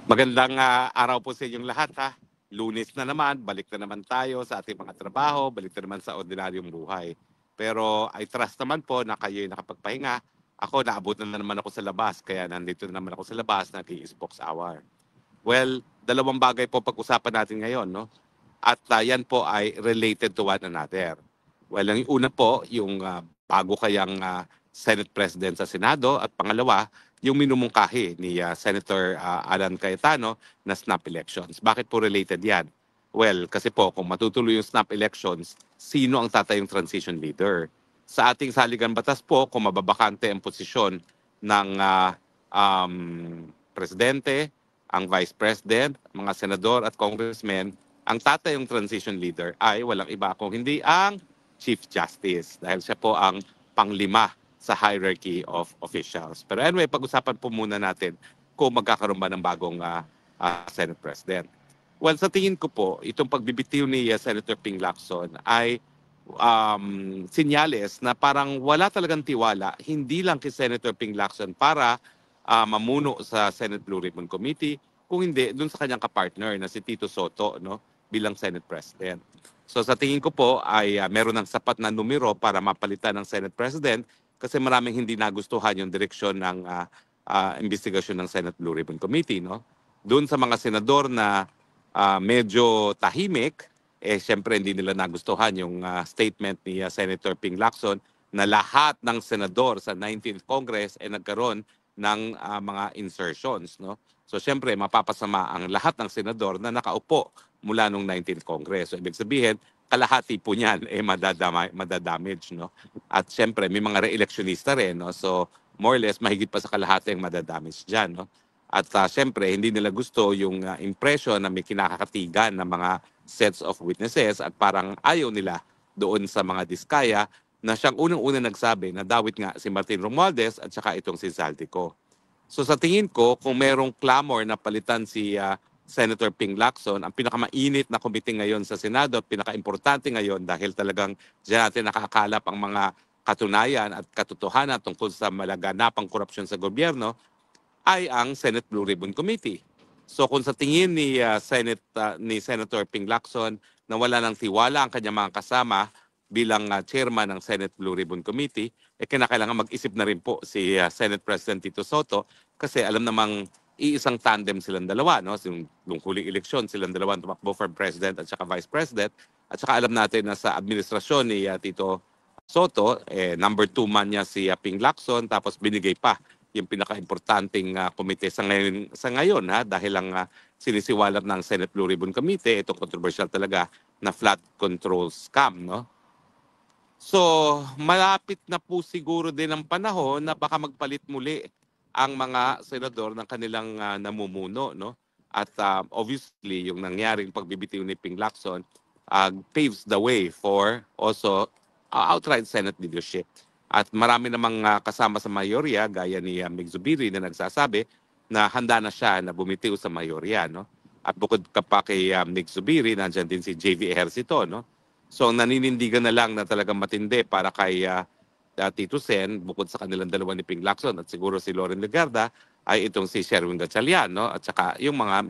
Magandang araw po sa inyong lahat ha. Lunes na naman, balik na naman tayo sa ating mga trabaho, balik na naman sa ordinaryong buhay. Pero I trust naman po na kayo'y nakapagpahinga. Ako, naabutan na naman ako sa labas, kaya nandito na naman ako sa labas, nag-i-Spokes Hour. Well, dalawang bagay po pag-usapan natin ngayon, no? At yan po ay related to one another. Well, ang una po, yung bago kayang Senate President sa Senado, at pangalawa, yung minumungkahi ni Senator Alan Cayetano na snap elections. Bakit po related yan? Well, kasi po, kung matutuloy yung snap elections, sino ang tatayong transition leader? Sa ating saligan batas po, kung mababakante ang posisyon ng presidente, ang vice president, mga senador at congressmen, ang tatayong transition leader ay walang iba kung hindi ang Chief Justice dahil siya po ang panglima sa hierarchy of officials. Pero anyway, pag-usapan po muna natin kung magkakaroon ba ng bagong Senate President. Well, sa tingin ko po, itong pagbibitiw ni Senator Ping Lacson ay sinyales na parang wala talagang tiwala, hindi lang kay Senator Ping Lacson para mamuno sa Senate Blue Ribbon Committee, kung hindi, dun sa kanyang kapartner na si Tito Soto, no, bilang Senate President. So sa tingin ko po ay meron ng sapat na numero para mapalitan ng Senate President kasi maraming hindi nagustuhan yung direksyon ng investigasyon ng Senate Blue Ribbon Committee. No? Doon sa mga senador na medyo tahimik, siyempre hindi nila nagustuhan yung statement ni Senator Ping Lacson na lahat ng senador sa 19th Congress ay nagkaroon ng mga insertions. No? So siyempre mapapasama ang lahat ng senador na nakaupo mula nung 19th Congress. So ibig sabihin, kalahati po niyan madadamage. No? At siyempre may mga re-electionista rin. No? So more or less mahigit pa sa kalahati ang madadamage dyan. No? At siyempre hindi nila gusto yung impression na may kinakakatigan ng mga sets of witnesses at parang ayaw nila doon sa mga diskaya na siyang unang-una nagsabi na dawit nga si Martin Romualdez at saka itong si Zaldico. So sa tingin ko, kung merong clamor na palitan si Senator Ping Lacson, ang pinakamainit na committee ngayon sa Senado at pinakaimportante ngayon dahil talagang diyan natin nakakalap ang mga katunayan at katotohanan tungkol sa malaganapang korupsyon sa gobyerno, ay ang Senate Blue Ribbon Committee. So kung sa tingin ni Senator Ping Lacson na wala ng tiwala ang kanyang mga kasama bilang chairman ng Senate Blue Ribbon Committee, kinakailangan mag-isip na rin po si Senate President Tito Soto kasi alam namang iisang tandem silang dalawa. No? Nung huling eleksyon, silang dalawa tumakbo for President at saka Vice President. At saka alam natin na sa administrasyon ni Tito Soto, number 2 man niya si Ping Lacson, tapos binigay pa yung pinaka-importanting komite sa ngayon dahil lang sinisiwalat ng Senate Blue Ribbon Committee, ito controversial talaga na flood control scam. No? So, malapit na po siguro din ang panahon na baka magpalit muli ang mga senador ng kanilang namumuno. No? At obviously, yung nangyaring pagbibitiw ni Ping Lacson paves the way for also outright Senate leadership. At marami namang kasama sa mayorya, gaya ni Mig Zubiri na nagsasabi na handa na siya na bumitiw sa mayorya. No? At bukod ka pa kay Mig Zubiri, nandiyan din si JV Ejercito. No? So ang naninindigan na lang na talagang matindi para kay Tito Sen, bukod sa kanilang dalawa ni Ping Lacson at siguro si Loren Legarda, ay itong si Sherwin Gatchalian, no? At saka yung mga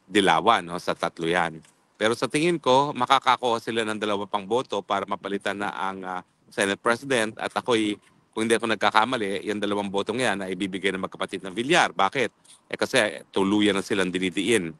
dilawan, no? Sa tatlo yan. Pero sa tingin ko, makakakuha sila ng dalawa pang boto para mapalitan na ang Senate President at ako'y, kung hindi ako nagkakamali, yung dalawang botong yan ay ibibigay ng magkapatid ng Villar. Bakit? Kasi tuluyan na silang dinidiin.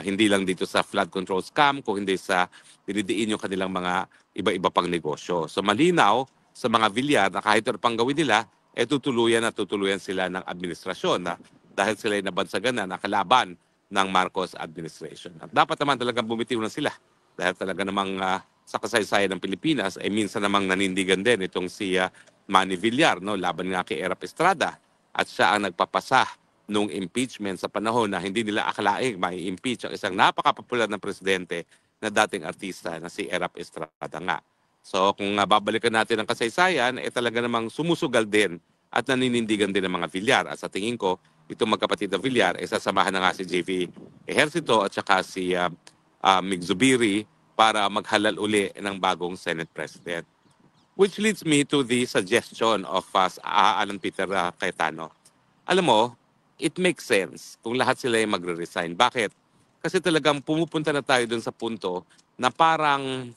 Hindi lang dito sa flood control scam, kung hindi sa dinidiin yung kanilang mga iba-iba pang negosyo. So malinaw sa mga Villar na kahit ano pang gawin nila, tutuluyan sila ng administrasyon na dahil sila ay nabansagan na nakalaban ng Marcos administration. At dapat naman talagang bumitiw na sila dahil talaga namang sa kasaysayan ng Pilipinas ay minsan namang nanindigan din itong si Manny Villar, no, laban nga kay Erap Estrada, at siya ang nagpapasa nung impeachment sa panahon na hindi nila akalaing may impeach ang isang napakapopular na presidente na dating artista na si Erap Estrada nga. So kung babalikan natin ang kasaysayan, talaga namang sumusugal din at naninindigan din ng mga Villar. At sa tingin ko, itong magkapatid na Villar, sasamahan na nga si JV Ejercito at saka si Mig Zubiri para maghalal uli ng bagong Senate President. Which leads me to the suggestion of Alan Peter Cayetano. Alam mo, it makes sense kung lahat sila ay magre-resign. Bakit? Kasi talagang pumupunta na tayo dun sa punto na parang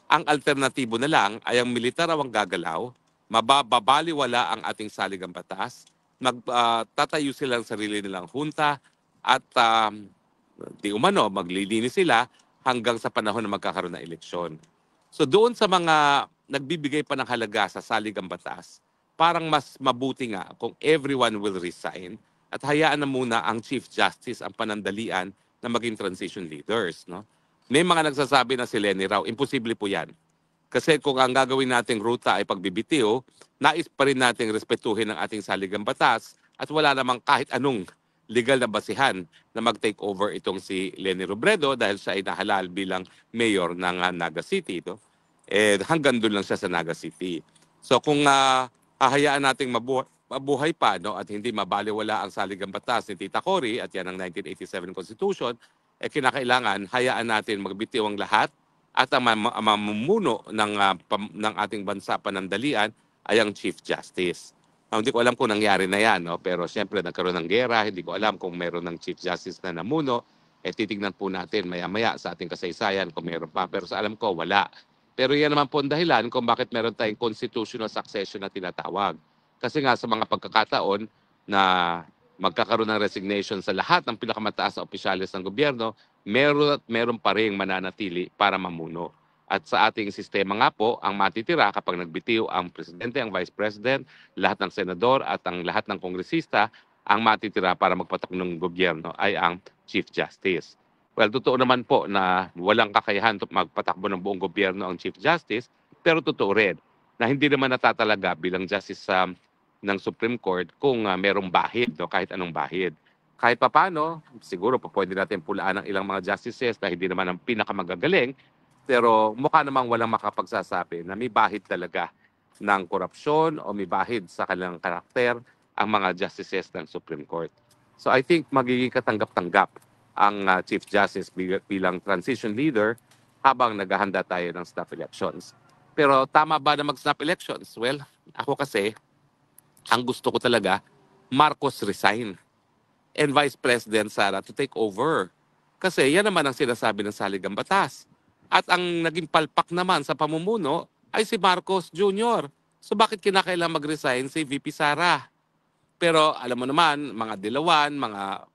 ang alternatibo na lang ay ang militar ang gagalaw, mababaliwala ang ating saligang batas, tatayo sila ng sarili nilang junta at di umano maglilinis sila hanggang sa panahon na magkakaroon ng eleksyon. So doon sa mga nagbibigay pa ng halaga sa saligang batas, parang mas mabuti nga kung everyone will resign at hayaan na muna ang Chief Justice ang panandalian na maging transition leaders. No? May mga nagsasabi na si Lenny raw, imposible po yan. Kasi kung ang gagawin nating ruta ay pagbibitiw, nais pa rin nating respetuhin ang ating saligang batas at wala namang kahit anong legal na basihan na mag-take over itong si Lenny Robredo dahil siya ay nahalal bilang mayor ng Naga City. No? Hanggang doon lang siya sa Naga City. So kung hahayaan nating mabuhay pa no, at hindi mabaliwala ang saligang batas ni Tita Cory at yan ang 1987 Constitution, kinakailangan hayaan natin magbitiw ang lahat at ang mamumuno ng ating bansa panandalian ay ang Chief Justice. Hindi ko alam kung nangyari na yan, no? Pero siyempre nagkaroon ng gera, hindi ko alam kung meron ng Chief Justice na namuno. Titignan po natin maya-maya sa ating kasaysayan kung meron pa. Pero sa alam ko, wala. Pero yan naman po ang dahilan kung bakit meron tayong constitutional succession na tinatawag. Kasi nga sa mga pagkakataon na magkakaroon ng resignation sa lahat ng pinakamataas na opisyalis ng gobyerno, meron pa rin mananatili para mamuno. At sa ating sistema nga po, ang matitira kapag nagbitiw ang presidente, ang vice president, lahat ng senador at ang lahat ng kongresista, ang matitira para magpatakbo ng gobyerno ay ang Chief Justice. Well, totoo naman po na walang kakayahan magpatakbo ng buong gobyerno ang Chief Justice, pero totoo rin na hindi naman natatalaga bilang justice ng Supreme Court kung merong bahid, no, kahit anong bahid. Kahit papano, siguro pwede natin pulaan ng ilang mga justices na hindi naman ang pinakamagagaling, pero mukha namang walang makapagsasabi na may bahid talaga ng korupsyon o may bahid sa kanilang karakter ang mga justices ng Supreme Court. So I think magiging katanggap-tanggap ang Chief Justice bilang transition leader habang naghahanda tayo ng snap elections. Pero tama ba na mag-snap elections? Well, ako kasi, ang gusto ko talaga, Marcos resign and Vice President Sara to take over. Kasi yan naman ang sinasabi ng saligang batas. At ang naging palpak naman sa pamumuno ay si Marcos Jr. So bakit kinakailangan mag-resign si VP Sara? Pero alam mo naman, mga dilawan,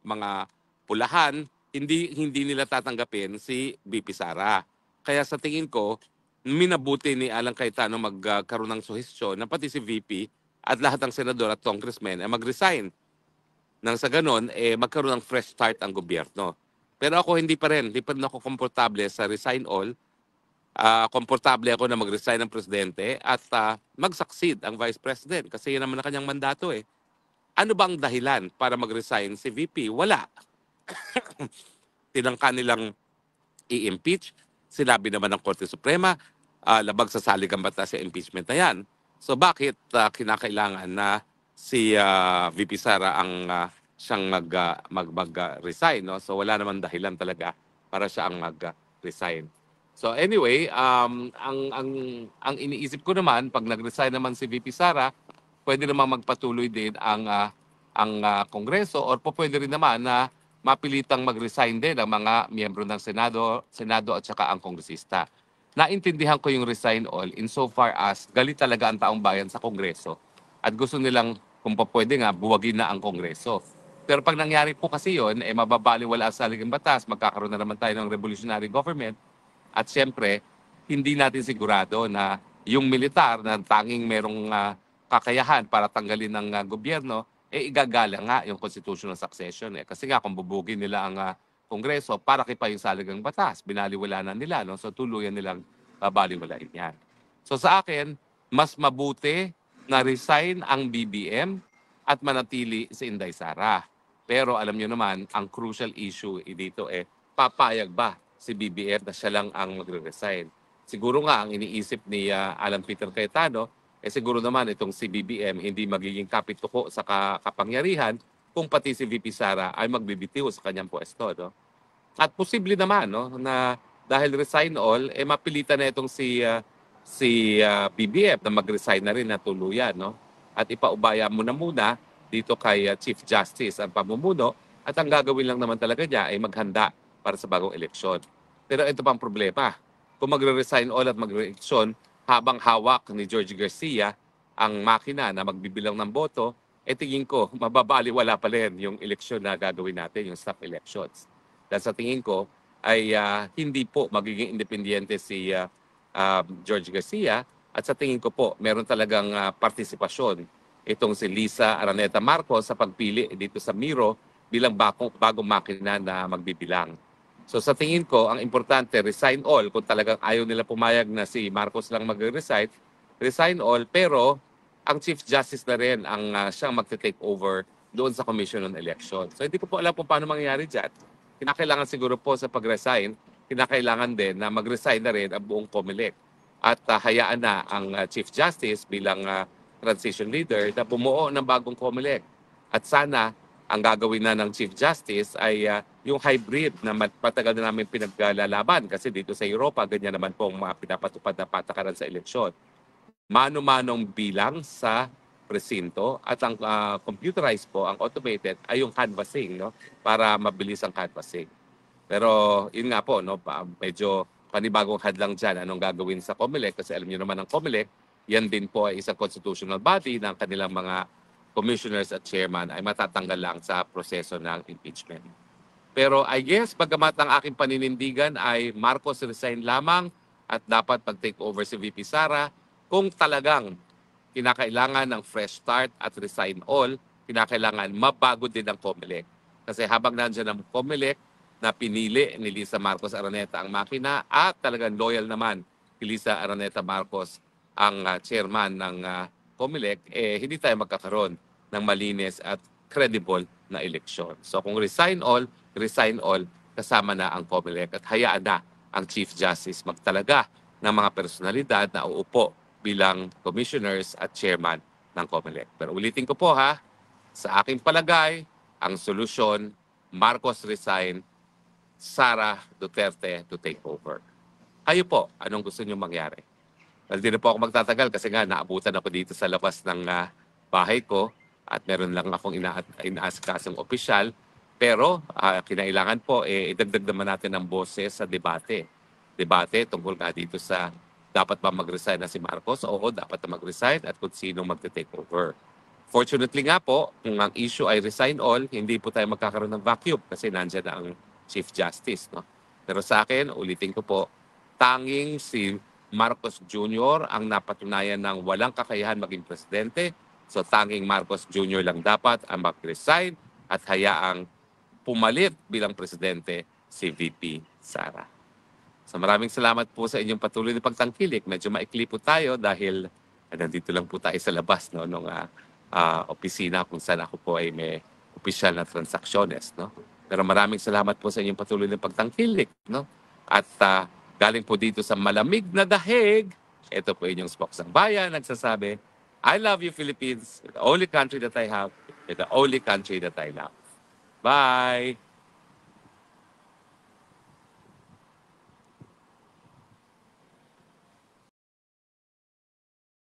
mga pulahan, hindi nila tatanggapin si VP Sara. Kaya sa tingin ko, minabuti ni Alan Cayetano magkaroon ng suhestyon na pati si VP at lahat ng senador at congressmen ay mag-resign. Nang sa ganon, magkaroon ng fresh start ang gobyerno. Pero ako hindi pa rin ako komportable sa resign all. Komportable ako na mag-resign ng presidente at mag-succeed ang vice president kasi yan naman ang kanyang mandato eh. Ano ba ang dahilan para mag-resign si VP? Wala. Tinangka nilang i-impeach. Sinabi naman ng Korte Suprema, labag sa saligang batas sa impeachment na yan. So bakit kinakailangan na si VP Sara ang siyang mag-resign, no? So wala naman dahilan talaga para siya ang mag-resign. So anyway, ang iniisip ko naman pag nag-resign naman si VP Sara, pwede naman magpatuloy din ang Kongreso or pwede rin naman na mapilitang mag-resign din ang mga miyembro ng Senado at saka ang kongresista. Naintindihan ko yung resign all insofar as galit talaga ang taong bayan sa Kongreso at gusto nilang kung pwede nga buwagin na ang Kongreso. Pero pag nangyari po kasi yun, mababaliwala sa saligang batas, magkakaroon na naman tayo ng revolutionary government at siyempre, hindi natin sigurado na yung militar na tanging merong kakayahan para tanggalin ng gobyerno, igagala nga yung constitutional succession. Kasi nga kung bubugin nila ang Kongreso, para pa yung saligang batas, binaliwala na nila, no? So tuluyan nilang babaliwalain yan. So sa akin, mas mabuti na resign ang BBM at manatili si Inday Sara. Pero alam nyo naman, ang crucial issue dito papayag ba si BBM na siya lang ang magre-resign? Siguro nga ang iniisip ni Alan Peter Cayetano, siguro naman itong si BBM hindi magiging kapituko sa kapangyarihan kung pati si VP Sara ay magbibitiw sa kanyang pwesto. No? At posible naman no, na dahil resign all, mapilitan na itong si BBM na mag-resign na rin na tuluyan. No? At ipaubaya mo na muna dito kay Chief Justice ang pamumuno at ang gagawin lang naman talaga niya ay maghanda para sa bagong eleksyon. Pero ito pang problema. Kung magre-resign all at magre-eleksyon habang hawak ni George Garcia ang makina na magbibilang ng boto, tingin ko mababaliwala pa rin yung eleksyon na gagawin natin, yung snap elections. Dahil sa tingin ko ay hindi po magiging independyente si George Garcia at sa tingin ko po meron talagang partisipasyon itong si Lisa Araneta Marcos sa pagpili dito sa Miro bilang bagong makina na magbibilang. So sa tingin ko, ang importante, resign all. Kung talagang ayaw nila pumayag na si Marcos lang mag-resign, resign all. Pero ang Chief Justice na rin ang siyang magte-take over doon sa Commission on Election. So hindi ko po alam kung paano mangyayari dyan. Kinakailangan siguro po sa pag-resign, kinakailangan din na mag-resign na rin ang buong COMELEC. At hayaan na ang Chief Justice bilang transition leader na bumuo ng bagong COMELEC. At sana ang gagawin na ng Chief Justice ay yung hybrid na matagal na namin pinaglalaban kasi dito sa Europa, ganyan naman po ang mga pinapatupad na patakaran sa eleksyon. Mano-manong bilang sa presinto at ang computerized po, ang automated ay yung canvassing, no, para mabilis ang canvassing. Pero yun nga po, no, medyo panibagong hadlang dyan anong gagawin sa COMELEC kasi alam niyo naman ang COMELEC, yan din po ay isang constitutional body ng kanilang mga commissioners at chairman ay matatanggal lang sa proseso ng impeachment. Pero I guess, bagamat ang aking paninindigan ay Marcos resign lamang at dapat mag-take over si VP Sara, kung talagang kinakailangan ng fresh start at resign all, kinakailangan mabago din ang COMELEC. Kasi habang nandiyan ang COMELEC na pinili ni Lisa Marcos Araneta ang makina at talagang loyal naman ni Lisa Araneta Marcos ang chairman ng COMELEC, hindi tayo magkakaroon ng malinis at credible na eleksyon. So kung resign all, kasama na ang COMELEC at hayaan na ang Chief Justice magtalaga ng mga personalidad na uupo bilang commissioners at chairman ng COMELEC. Pero ulitin ko po sa aking palagay, ang solusyon, Marcos resign, Sara Duterte to take over. Kayo po, anong gusto niyo mangyari? Well, di na po ako magtatagal kasi nga naabutan ako dito sa labas ng bahay ko at meron lang akong inaasikasong opisyal. Pero kinailangan po, idagdag naman natin ang boses sa debate. Debate tungkol nga dito sa dapat ba mag-resign na si Marcos? Oo, dapat na mag-resign at kung sino mag-take over. Fortunately nga po, kung ang issue ay resign all, hindi po tayo magkakaroon ng vacuum kasi nandiyan na ang Chief Justice. No? Pero sa akin, ulitin ko po, tanging si Marcos Jr. ang napatunayan ng walang kakayahan maging presidente. So tanging Marcos Jr. lang dapat ang mag-resign at hayaang pumalit bilang presidente si VP Sara. So maraming salamat po sa inyong patuloy na pagtangkilik. Medyo maikli po tayo dahil nandito lang po tayo sa labas nung opisina kung saan ako po ay may opisyal na transaksyonnes. No? Pero maraming salamat po sa inyong patuloy na pagtangkilik. No? At galing po dito sa malamig na dahig, ito po inyong Spoksang Bayan nagsasabi, I love you Philippines, the only country that I have, the only country that I love. Bye!